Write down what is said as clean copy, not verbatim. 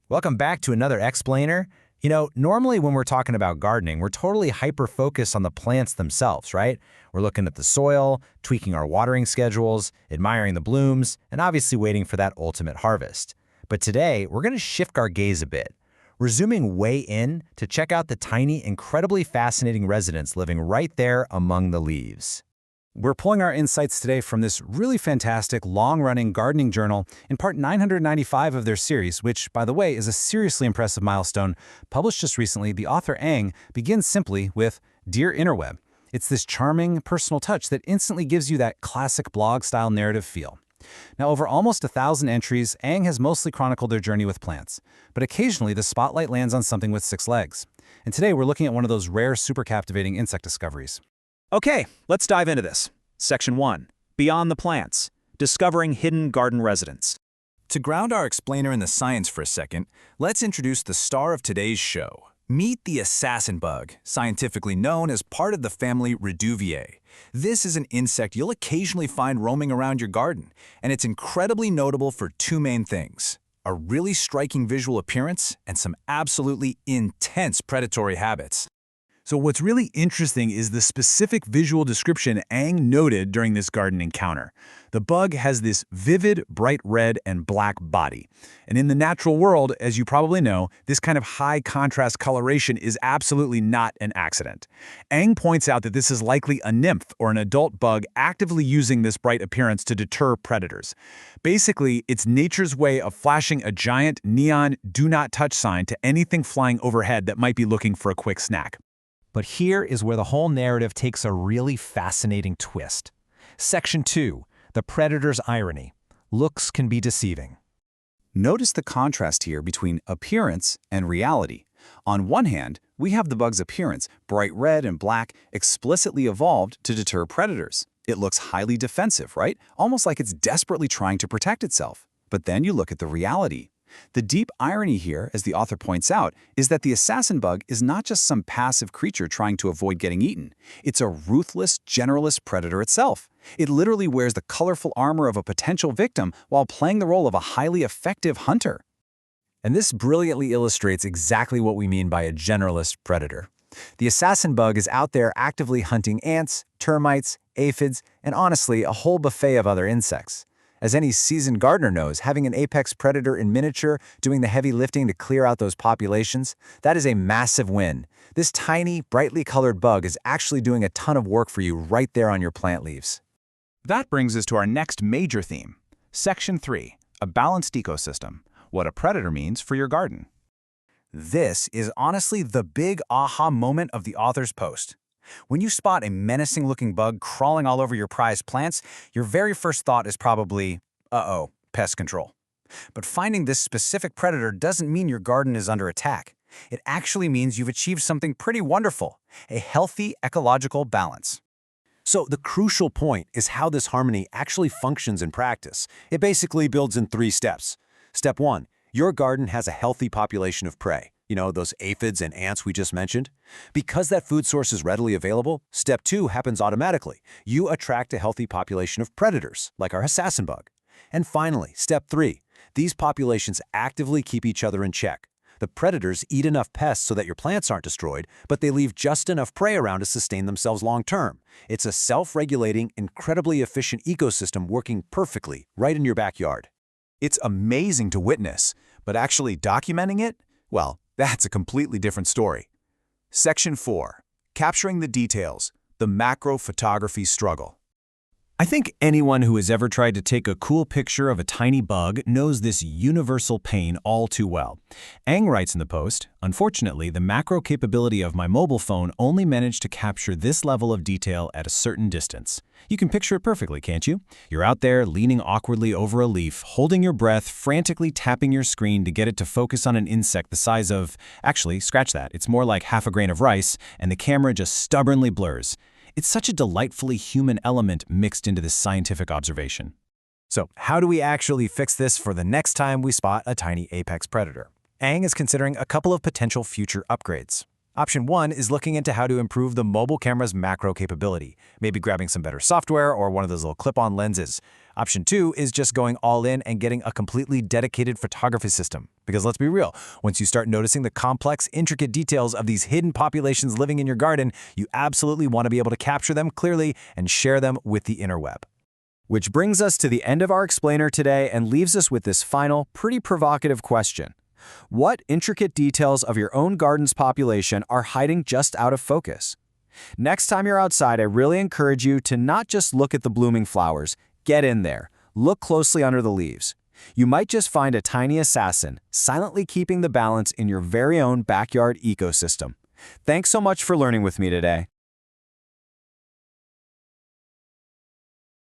Welcome back to another Explainer. Normally when we're talking about gardening, we're totally hyper-focused on the plants themselves, right? We're looking at the soil, tweaking our watering schedules, admiring the blooms, and obviously waiting for that ultimate harvest. But today, we're going to shift our gaze a bit. We're zooming way in to check out the tiny, incredibly fascinating residents living right there among the leaves. We're pulling our insights today from this really fantastic, long-running gardening journal in part 995 of their series, which, by the way, is a seriously impressive milestone. Published just recently, the author Ang begins simply with, "Dear Interweb." It's this charming, personal touch that instantly gives you that classic blog-style narrative feel. Now, over almost 1,000 entries, Ang has mostly chronicled their journey with plants, but occasionally the spotlight lands on something with 6 legs. And today we're looking at one of those rare, super captivating insect discoveries. Okay, let's dive into this. Section 1. Beyond the Plants. Discovering Hidden Garden Residents. To ground our explainer in the science for a second, let's introduce the star of today's show. Meet the assassin bug, scientifically known as part of the family Reduviidae. This is an insect you'll occasionally find roaming around your garden, and it's incredibly notable for 2 main things: a really striking visual appearance and some absolutely intense predatory habits. So what's really interesting is the specific visual description Ang noted during this garden encounter. The bug has this vivid, bright red and black body. And in the natural world, as you probably know, this kind of high contrast coloration is absolutely not an accident. Ang points out that this is likely a nymph or an adult bug actively using this bright appearance to deter predators. Basically, it's nature's way of flashing a giant neon do not touch sign to anything flying overhead that might be looking for a quick snack. But here is where the whole narrative takes a really fascinating twist. Section 2. The Predator's Irony. Looks can be deceiving. Notice the contrast here between appearance and reality. On one hand, we have the bug's appearance, bright red and black, explicitly evolved to deter predators. It looks highly defensive, right? Almost like it's desperately trying to protect itself. But then you look at the reality. The deep irony here, as the author points out, is that the assassin bug is not just some passive creature trying to avoid getting eaten. It's a ruthless, generalist predator itself. It literally wears the colorful armor of a potential victim while playing the role of a highly effective hunter. And this brilliantly illustrates exactly what we mean by a generalist predator. The assassin bug is out there actively hunting ants, termites, aphids, and honestly, a whole buffet of other insects. As any seasoned gardener knows, having an apex predator in miniature doing the heavy lifting to clear out those populations, that is a massive win. This tiny, brightly colored bug is actually doing a ton of work for you right there on your plant leaves. That brings us to our next major theme. Section 3. A balanced ecosystem. What a predator means for your garden. This is honestly the big aha moment of the author's post. When you spot a menacing-looking bug crawling all over your prized plants, your very first thought is probably, uh-oh, pest control. But finding this specific predator doesn't mean your garden is under attack. It actually means you've achieved something pretty wonderful, a healthy ecological balance. So the crucial point is how this harmony actually functions in practice. It basically builds in 3 steps. Step 1, your garden has a healthy population of prey. Those aphids and ants we just mentioned. Because that food source is readily available, step 2 happens automatically. You attract a healthy population of predators, like our assassin bug. And finally, step 3, these populations actively keep each other in check. The predators eat enough pests so that your plants aren't destroyed, but they leave just enough prey around to sustain themselves long-term. It's a self-regulating, incredibly efficient ecosystem working perfectly right in your backyard. It's amazing to witness, but actually documenting it? Well, that's a completely different story. Section 4. Capturing the details. The macro photography struggle. I think anyone who has ever tried to take a cool picture of a tiny bug knows this universal pain all too well. Ang writes in the post, "Unfortunately, the macro capability of my mobile phone only managed to capture this level of detail at a certain distance." You can picture it perfectly, can't you? You're out there leaning awkwardly over a leaf, holding your breath, frantically tapping your screen to get it to focus on an insect the size of, actually, scratch that, it's more like half a grain of rice, and the camera just stubbornly blurs. It's such a delightfully human element mixed into this scientific observation. So, how do we actually fix this for the next time we spot a tiny apex predator? Ang is considering a couple of potential future upgrades. Option 1 is looking into how to improve the mobile camera's macro capability, maybe grabbing some better software or one of those little clip-on lenses. Option 2 is just going all in and getting a completely dedicated photography system. Because let's be real, once you start noticing the complex, intricate details of these hidden populations living in your garden, you absolutely want to be able to capture them clearly and share them with the interweb. Which brings us to the end of our explainer today and leaves us with this final, pretty provocative question. What intricate details of your own garden's population are hiding just out of focus? Next time you're outside, I really encourage you to not just look at the blooming flowers. Get in there. Look closely under the leaves. You might just find a tiny assassin, silently keeping the balance in your very own backyard ecosystem. Thanks so much for learning with me today.